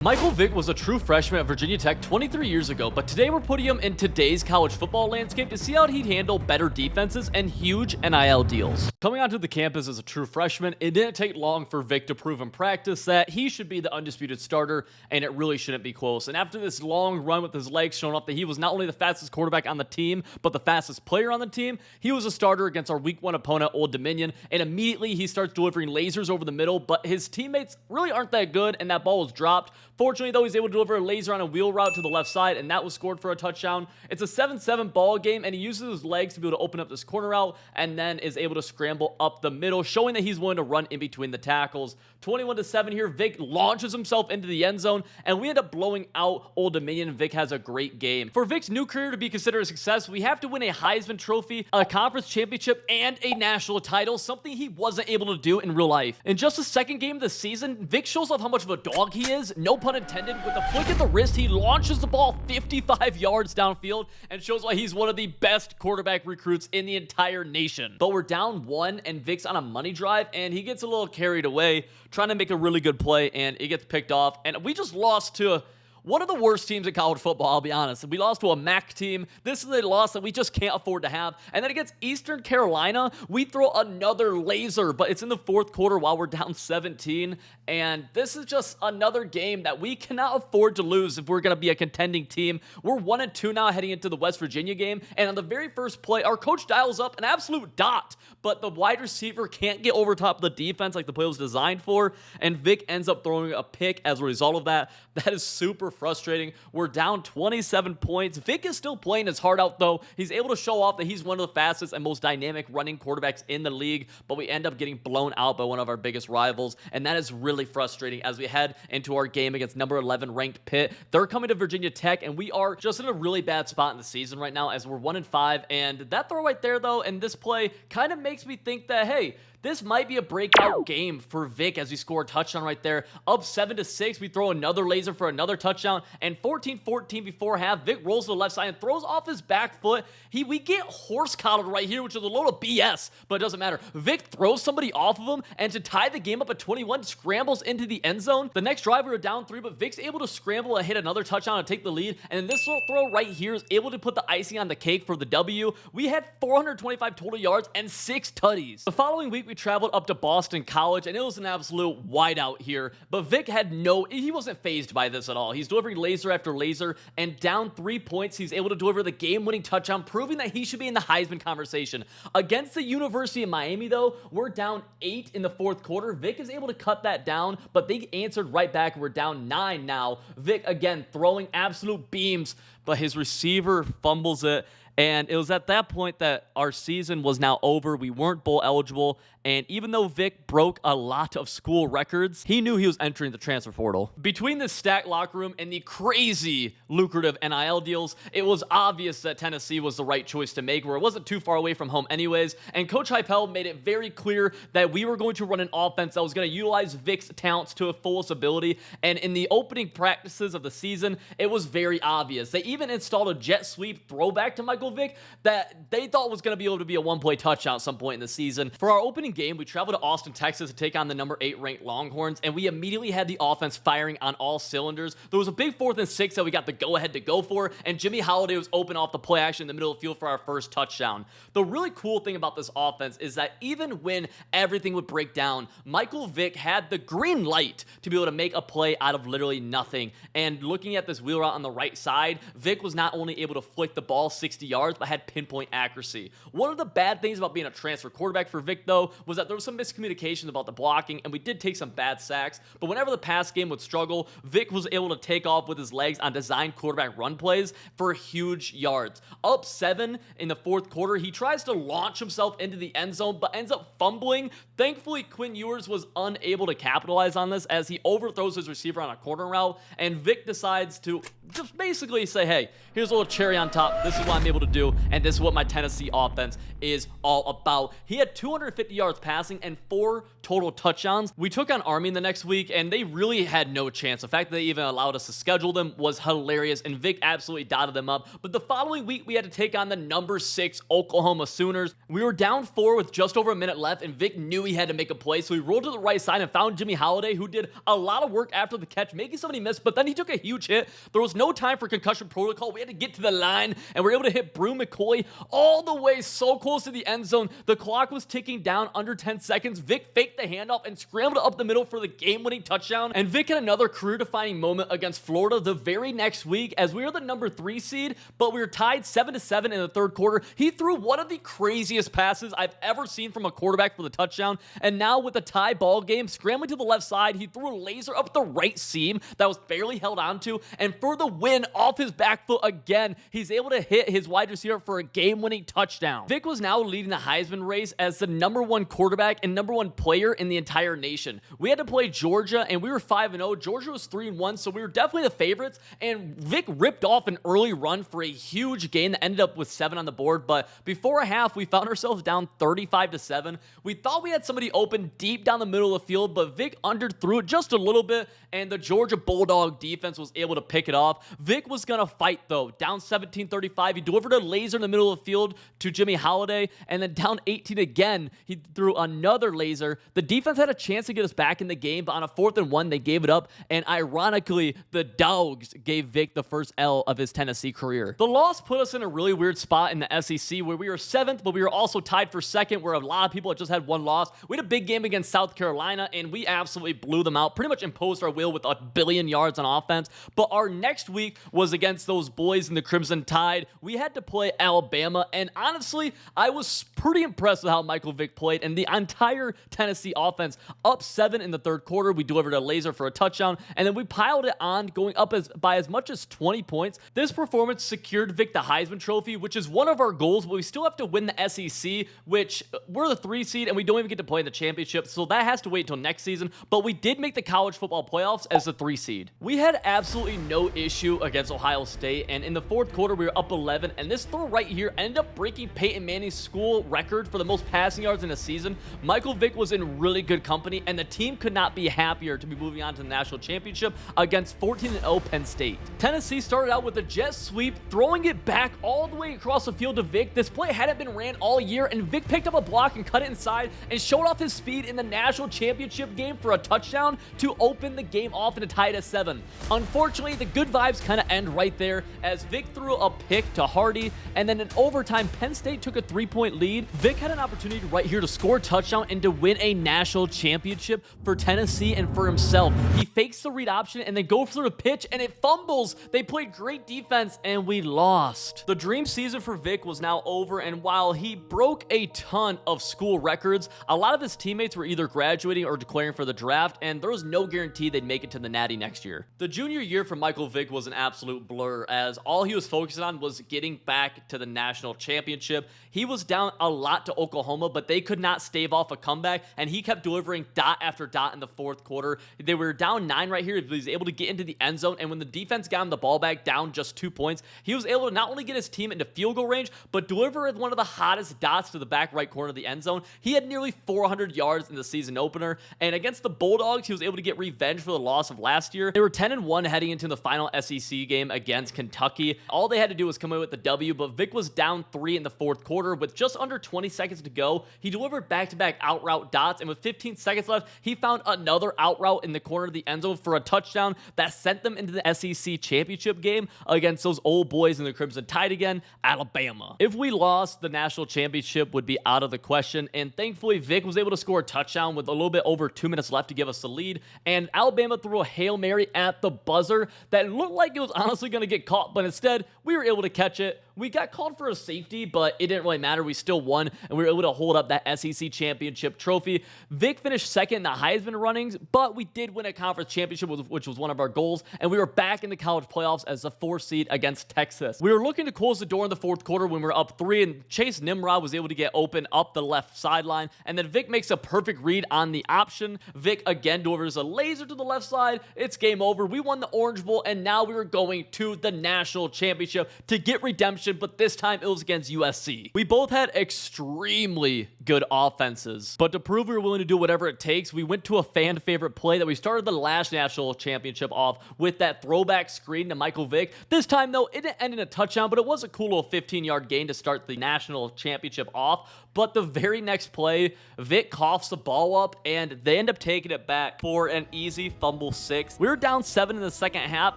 Michael Vick was a true freshman at Virginia Tech 23 years ago, but today we're putting him in today's college football landscape to see how he'd handle better defenses and huge NIL deals. Coming onto the campus as a true freshman, it didn't take long for Vick to prove in practice that he should be the undisputed starter, and it really shouldn't be close. And after this long run with his legs showing off that he was not only the fastest quarterback on the team, but the fastest player on the team, he was a starter against our week 1 opponent, Old Dominion, and immediately he starts delivering lasers over the middle, but his teammates really aren't that good, and that ball was dropped. Fortunately, though, he's able to deliver a laser on a wheel route to the left side, and that was scored for a touchdown. It's a 7-7 ball game, and he uses his legs to be able to open up this corner route, and then is able to scramble up the middle, showing that he's willing to run in between the tackles. 21-7 here. Vick launches himself into the end zone, and we end up blowing out Old Dominion, and Vick has a great game. For Vick's new career to be considered a success, we have to win a Heisman Trophy, a conference championship, and a national title, something he wasn't able to do in real life. In just the second game of the season, Vick shows off how much of a dog he is, no pun intended. With a flick of the wrist, he launches the ball 55 yards downfield and shows why he's one of the best quarterback recruits in the entire nation. But we're down 1, and Vick's on a money drive, and he gets a little carried away, trying to make a really good play, and it gets picked off. And we just lost to one of the worst teams in college football, I'll be honest. We lost to a MAC team. This is a loss that we just can't afford to have. And then against Eastern Carolina, we throw another laser, but it's in the fourth quarter while we're down 17. And this is just another game that we cannot afford to lose if we're going to be a contending team. We're 1-2 now heading into the West Virginia game. And on the very first play, our coach dials up an absolute dot, but the wide receiver can't get over top of the defense like the play was designed for. And Vick ends up throwing a pick as a result of that. That is super frustrating. We're down 27 points. Vick is still playing his heart out, though. He's able to show off that he's one of the fastest and most dynamic running quarterbacks in the league, but we end up getting blown out by one of our biggest rivals, and that is really frustrating as we head into our game against number 11 ranked Pitt. They're coming to Virginia Tech, and we are just in a really bad spot in the season right now as we're 1-5, and that throw right there, though, and this play kind of makes me think that, hey, this might be a breakout game for Vick as we score a touchdown right there. Up 7-6, we throw another laser for another touchdown, and 14-14 before half, Vick rolls to the left side and throws off his back foot. We get horse-coddled right here, which is a load of BS, but it doesn't matter. Vick throws somebody off of him, and to tie the game up at 21, scrambles into the end zone. The next drive, we were down 3, but Vick's able to scramble and hit another touchdown and take the lead, and then this throw right here is able to put the icing on the cake for the W. We had 425 total yards and 6 tutties. The following week, we traveled up to Boston College, and it was an absolute whiteout here, but Vick he wasn't fazed by this at all. He's delivering laser after laser, and down 3 points, he's able to deliver the game-winning touchdown, proving that he should be in the Heisman conversation. Against the University of Miami, though, we're down 8 in the fourth quarter. Vick is able to cut that down, but they answered right back. We're down 9 now. Vick, again, throwing absolute beams, but his receiver fumbles it. And it was at that point that our season was now over. We weren't bowl eligible. And even though Vick broke a lot of school records, he knew he was entering the transfer portal. Between the stacked locker room and the crazy lucrative NIL deals, it was obvious that Tennessee was the right choice to make, where it wasn't too far away from home anyways. And Coach Heupel made it very clear that we were going to run an offense that was going to utilize Vick's talents to a fullest ability. And in the opening practices of the season, it was very obvious. They even installed a jet sweep throwback to Michael Vick that they thought was going to be able to be a one-play touchdown at some point in the season. For our opening game, we traveled to Austin, Texas to take on the number 8 ranked Longhorns, and we immediately had the offense firing on all cylinders. There was a big 4th and 6 that we got the go-ahead to go for, and Jimmy Holiday was open off the play action in the middle of the field for our first touchdown. The really cool thing about this offense is that even when everything would break down, Michael Vick had the green light to be able to make a play out of literally nothing. And looking at this wheel route on the right side, Vick was not only able to flick the ball 60 yards, but had pinpoint accuracy. One of the bad things about being a transfer quarterback for Vick, though, was that there was some miscommunications about the blocking, and we did take some bad sacks, but whenever the pass game would struggle, Vick was able to take off with his legs on designed quarterback run plays for huge yards. Up 7 in the fourth quarter, he tries to launch himself into the end zone, but ends up fumbling. Thankfully, Quinn Ewers was unable to capitalize on this as he overthrows his receiver on a corner route, and Vick decides to just basically say, hey, here's a little cherry on top. This is why I'm able able to do, and this is what my Tennessee offense is all about. He had 250 yards passing and 4 total touchdowns. We took on Army in the next week, and they really had no chance. The fact that they even allowed us to schedule them was hilarious, and Vick absolutely dotted them up. But the following week, we had to take on the number 6 Oklahoma Sooners. We were down 4 with just over a minute left, and Vick knew he had to make a play, so he rolled to the right side and found Jimmy Holiday, who did a lot of work after the catch, making somebody miss, but then he took a huge hit. There was no time for concussion protocol. We had to get to the line, and we were able to hit Brew McCoy all the way so close to the end zone. The clock was ticking down under 10 seconds. Vick faked the handoff and scrambled up the middle for the game-winning touchdown. And Vick had another career-defining moment against Florida the very next week, as we were the number 3 seed, but we were tied 7-7 in the third quarter. He threw one of the craziest passes I've ever seen from a quarterback for the touchdown. And now with the tie ball game, scrambling to the left side, he threw a laser up the right seam that was barely held onto, and for the win off his back foot again, he's able to hit his wide receiver for a game-winning touchdown. Vick was now leading the Heisman race as the number 1 quarterback and number 1 player in the entire nation. We had to play Georgia, and we were 5-0. Georgia was 3-1, so we were definitely the favorites, and Vick ripped off an early run for a huge gain that ended up with 7 on the board, but before a half, we found ourselves down 35-7. We thought we had somebody open deep down the middle of the field, but Vick underthrew it just a little bit, and the Georgia Bulldog defense was able to pick it off. Vick was going to fight, though. Down 17-35, he delivered a laser in the middle of the field to Jimmy Holiday, and then down 18 again, he threw another laser. The defense had a chance to get us back in the game, but on a 4th and 1, they gave it up, and ironically, the Dogs gave Vick the first L of his Tennessee career. The loss put us in a really weird spot in the SEC, where we were 7th, but we were also tied for 2nd, where a lot of people had just had 1 loss. We had a big game against South Carolina, and we absolutely blew them out, pretty much imposed our will with 1 billion yards on offense. But our next week was against those boys in the Crimson Tide. We had to play Alabama, and honestly, I was pretty impressed with how Michael Vick played, and the entire Tennessee offense up 7 in the third quarter. We delivered a laser for a touchdown, and then we piled it on, going up by as much as 20 points. This performance secured Vick the Heisman Trophy, which is one of our goals, but we still have to win the SEC, which we're the 3 seed, and we don't even get to play in the championship, so that has to wait until next season. But we did make the college football playoffs as the 3 seed. We had absolutely no issue against Ohio State, and in the fourth quarter, we were up 11, and this throw right here ended up breaking Peyton Manning's school record for the most passing yards in a season. Michael Vick was in really good company, and the team could not be happier to be moving on to the national championship against 14-0 Penn State. Tennessee started out with a jet sweep, throwing it back all the way across the field to Vick. This play hadn't been ran all year, and Vick picked up a block and cut it inside and showed off his speed in the national championship game for a touchdown to open the game off and to tie it at 7. Unfortunately, the good vibes kind of end right there as Vick threw a pick to Hardy, and then in overtime, Penn State took a 3-point lead. Vick had an opportunity right here to score a touchdown and to win a national championship for Tennessee and for himself. He fakes the read option and then goes for the pitch, and it fumbles. They played great defense, and we lost. The dream season for Vick was now over, and while he broke a ton of school records, a lot of his teammates were either graduating or declaring for the draft, and there was no guarantee they'd make it to the Natty next year. The junior year for Michael Vick was an absolute blur, as all he was focusing on was getting back to the national championship. He was down a lot to Oklahoma, but they could not stave off a comeback, and he kept delivering dot after dot in the fourth quarter. They were down 9 right here. He was able to get into the end zone, and when the defense got him the ball back down just 2 points, he was able to not only get his team into field goal range, but deliver one of the hottest dots to the back right corner of the end zone. He had nearly 400 yards in the season opener, and against the Bulldogs, he was able to get revenge for the loss of last year. They were 10-1 heading into the final SEC game against Kentucky. All they had to do was come away with the W, but Vick was down 3 in the fourth quarter with just under 20 seconds to go. He delivered back-to-back out route dots, and with 15 seconds left, he found another out route in the corner of the end zone for a touchdown that sent them into the SEC championship game against those old boys in the Crimson Tide again, Alabama. If we lost, the national championship would be out of the question, and thankfully, Vick was able to score a touchdown with a little bit over 2 minutes left to give us the lead, and Alabama threw a Hail Mary at the buzzer that looked like it was honestly going to get caught, but instead, we were able to catch it. We got called for a safety, but it didn't really matter. We still won, and we were able to hold up that SEC championship trophy. Vick finished second in the Heisman runnings, but we did win a conference championship, which was one of our goals, and we were back in the college playoffs as the 4th seed against Texas. We were looking to close the door in the fourth quarter when we were up 3, and Chase Nimrod was able to get open up the left sideline, and then Vick makes a perfect read on the option. Vick again delivers a laser to the left side. It's game over. We won the Orange Bowl, and now we were going to the national championship to get redemption redemption, but this time it was against USC. We both had extremely good offenses, but to prove we were willing to do whatever it takes, we went to a fan favorite play that we started the last national championship off with that throwback screen to Michael Vick. This time though, it didn't end in a touchdown, but it was a cool little 15-yard gain to start the national championship off. But the very next play, Vick coughs the ball up, and they end up taking it back for an easy fumble 6. We were down 7 in the second half,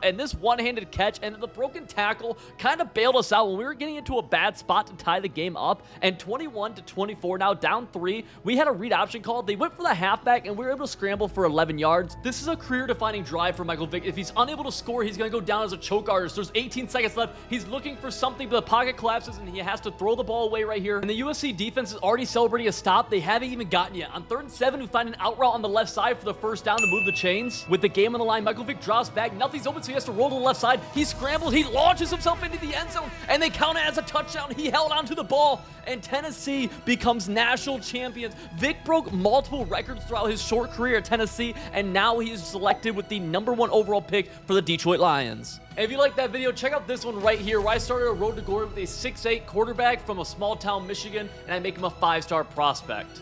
and this one-handed catch and the broken tackle kind of bailed us out when we were getting into a bad spot to tie the game up. And 21-24, now down 3. We had a read option call. They went for the halfback, and we were able to scramble for 11 yards. This is a career-defining drive for Michael Vick. If he's unable to score, he's going to go down as a choke artist. There's 18 seconds left. He's looking for something, but the pocket collapses, and he has to throw the ball away right here. And the USC defense is already celebrating a stop. They haven't even gotten yet. On 3rd and 7, we find an out route on the left side for the first down to move the chains. With the game on the line, Michael Vick drops back. Nothing's open, so he has to roll to the left side. He scrambles. He launches himself into the end zone, and they count it as a touchdown. He held onto the ball, and Tennessee becomes national champions. Vick broke multiple records throughout his short career at Tennessee, and now he is selected with the #1 overall pick for the Detroit Lions. And if you like that video, check out this one right here, where I started a road to glory with a 6'8" quarterback from a small town Michigan, and I make him a 5-star prospect.